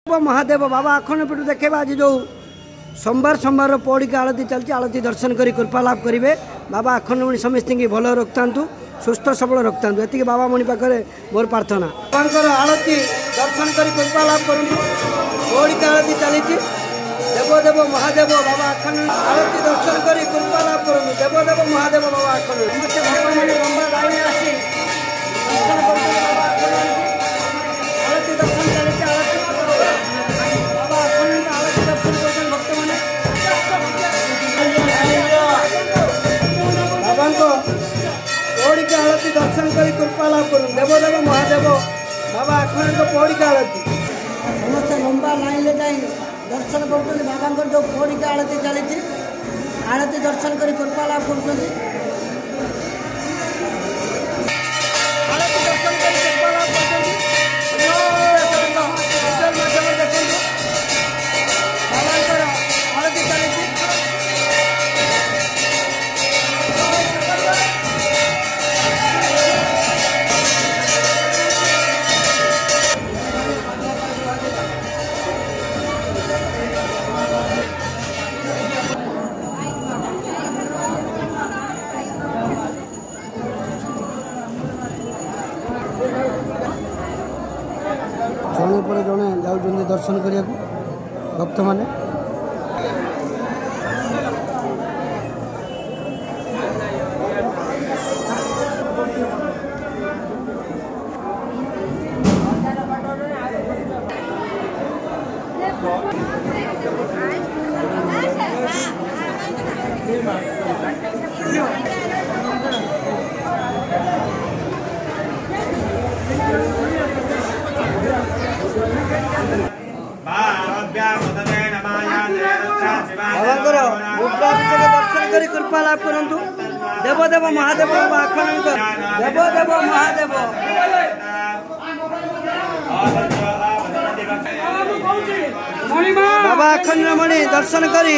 महादेव बाबा अखंड पीठ देखे आज जो सोमवार सोमवार पौड़ी का आरती चलती आरती दर्शन कर कृपा लाभ करेंगे। बाबा अखंडमणि समस्त भल रखता सुस्थ सबल रखता ये बाबा मणि पाखे मोर प्रार्थना। बाबा आरती दर्शन कर कृपा लाभ करूँ। पौड़ी का आरती चली देवदेव महादेव बाबा अखंड आरती दर्शन कर कृपा लाभ करूँ। देवदेव महादेव बाबा अखंड लंबा लाइन आसी दर्शन आरती दर्शन चलती पौड़ी का आरती दर्शन कर कृपा लाभ करूँ। देवदेव महादेव बाबा अखंड पौड़ी का आरती समस्त लंबा लाइन ले जाए दर्शन कर बाबा जो पौड़ी का आरती चली आरती दर्शन कर कृपा लाभ कर जड़े पर जड़े जाऊँ दर्शन करने भक्त मैंने दर्शन कर कृपा लाभ करूँ। देवदेव महादेव बाबा अखंड देवदेव महादेव बाबा अखंड मणि दर्शन कर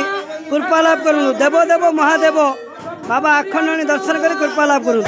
कृपा लाभ करूँ। देवदेव महादेव बाबा अखंड मणि दर्शन कर कृपा लाभ करूँ।